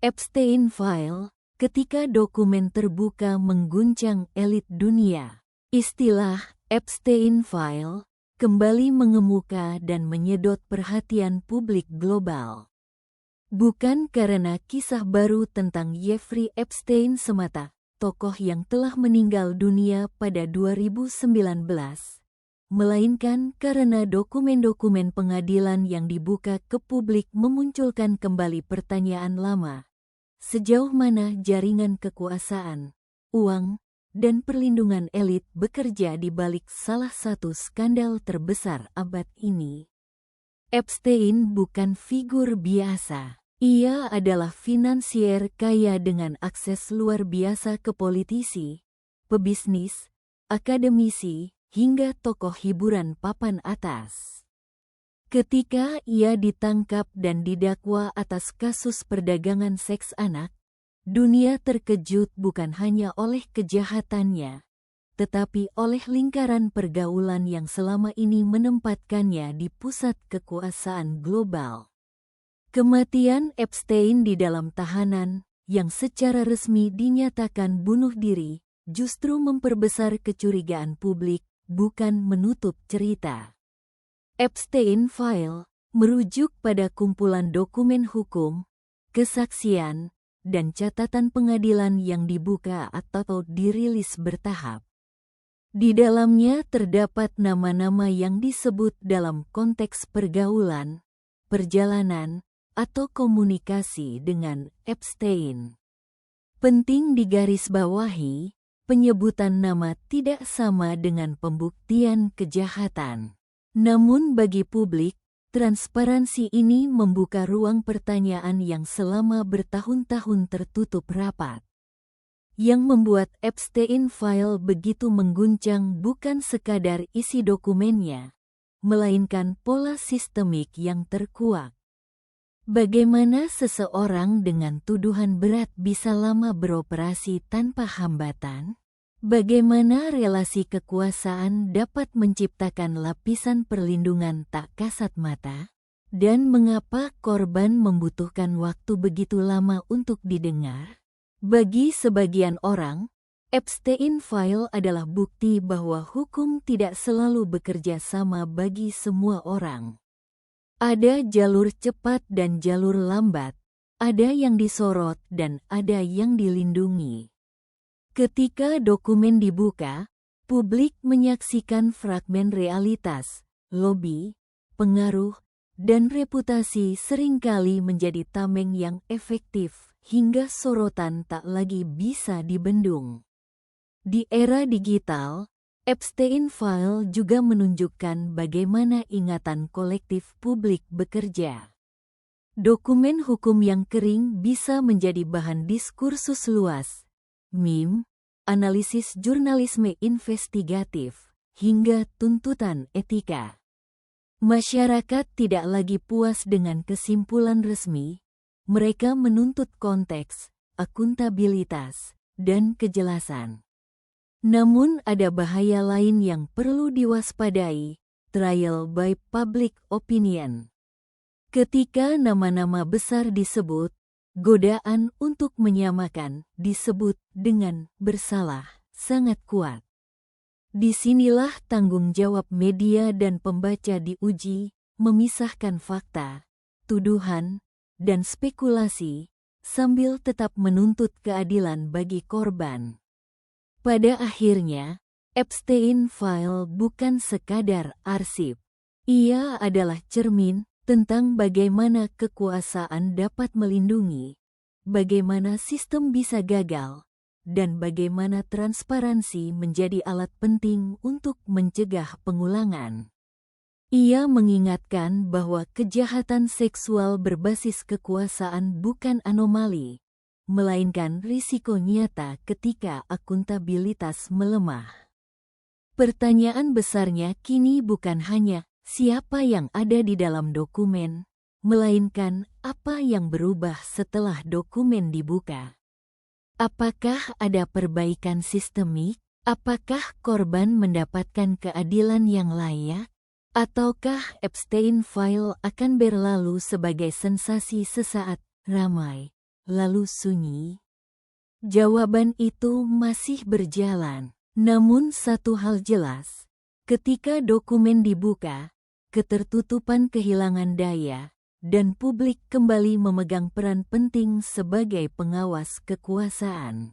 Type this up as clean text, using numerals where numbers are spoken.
Epstein File, ketika dokumen terbuka mengguncang elit dunia. Istilah Epstein File kembali mengemuka dan menyedot perhatian publik global. Bukan karena kisah baru tentang Jeffrey Epstein semata, tokoh yang telah meninggal dunia pada 2019, melainkan karena dokumen-dokumen pengadilan yang dibuka ke publik memunculkan kembali pertanyaan lama. Sejauh mana jaringan kekuasaan, uang, dan perlindungan elit bekerja di balik salah satu skandal terbesar abad ini? Epstein bukan figur biasa. Ia adalah finansier kaya dengan akses luar biasa ke politisi, pebisnis, akademisi, hingga tokoh hiburan papan atas. Ketika ia ditangkap dan didakwa atas kasus perdagangan seks anak, dunia terkejut bukan hanya oleh kejahatannya, tetapi oleh lingkaran pergaulan yang selama ini menempatkannya di pusat kekuasaan global. Kematian Epstein di dalam tahanan, yang secara resmi dinyatakan bunuh diri, justru memperbesar kecurigaan publik, bukan menutup cerita. Epstein File merujuk pada kumpulan dokumen hukum, kesaksian, dan catatan pengadilan yang dibuka atau dirilis bertahap. Di dalamnya terdapat nama-nama yang disebut dalam konteks pergaulan, perjalanan, atau komunikasi dengan Epstein. Penting digarisbawahi, penyebutan nama tidak sama dengan pembuktian kejahatan. Namun bagi publik, transparansi ini membuka ruang pertanyaan yang selama bertahun-tahun tertutup rapat. Yang membuat Epstein File begitu mengguncang bukan sekadar isi dokumennya, melainkan pola sistemik yang terkuak. Bagaimana seseorang dengan tuduhan berat bisa lama beroperasi tanpa hambatan? Bagaimana relasi kekuasaan dapat menciptakan lapisan perlindungan tak kasat mata? Dan mengapa korban membutuhkan waktu begitu lama untuk didengar? Bagi sebagian orang, Epstein File adalah bukti bahwa hukum tidak selalu bekerja sama bagi semua orang. Ada jalur cepat dan jalur lambat, ada yang disorot dan ada yang dilindungi. Ketika dokumen dibuka, publik menyaksikan fragmen realitas, lobi, pengaruh, dan reputasi seringkali menjadi tameng yang efektif hingga sorotan tak lagi bisa dibendung. Di era digital, Epstein File juga menunjukkan bagaimana ingatan kolektif publik bekerja. Dokumen hukum yang kering bisa menjadi bahan diskursus luas, meme, analisis jurnalisme investigatif, hingga tuntutan etika. Masyarakat tidak lagi puas dengan kesimpulan resmi, mereka menuntut konteks, akuntabilitas, dan kejelasan. Namun ada bahaya lain yang perlu diwaspadai, trial by public opinion. Ketika nama-nama besar disebut, godaan untuk menyamakan disebut dengan bersalah sangat kuat. Disinilah tanggung jawab media dan pembaca diuji, memisahkan fakta, tuduhan, dan spekulasi, sambil tetap menuntut keadilan bagi korban. Pada akhirnya, Epstein File bukan sekadar arsip. Ia adalah cermin tentang bagaimana kekuasaan dapat melindungi, bagaimana sistem bisa gagal, dan bagaimana transparansi menjadi alat penting untuk mencegah pengulangan. Ia mengingatkan bahwa kejahatan seksual berbasis kekuasaan bukan anomali, melainkan risiko nyata ketika akuntabilitas melemah. Pertanyaan besarnya kini bukan hanya siapa yang ada di dalam dokumen, melainkan apa yang berubah setelah dokumen dibuka. Apakah ada perbaikan sistemik? Apakah korban mendapatkan keadilan yang layak? Ataukah Epstein File akan berlalu sebagai sensasi sesaat, ramai, lalu sunyi? Jawaban itu masih berjalan. Namun satu hal jelas, ketika dokumen dibuka, ketertutupan kehilangan daya, dan publik kembali memegang peran penting sebagai pengawas kekuasaan.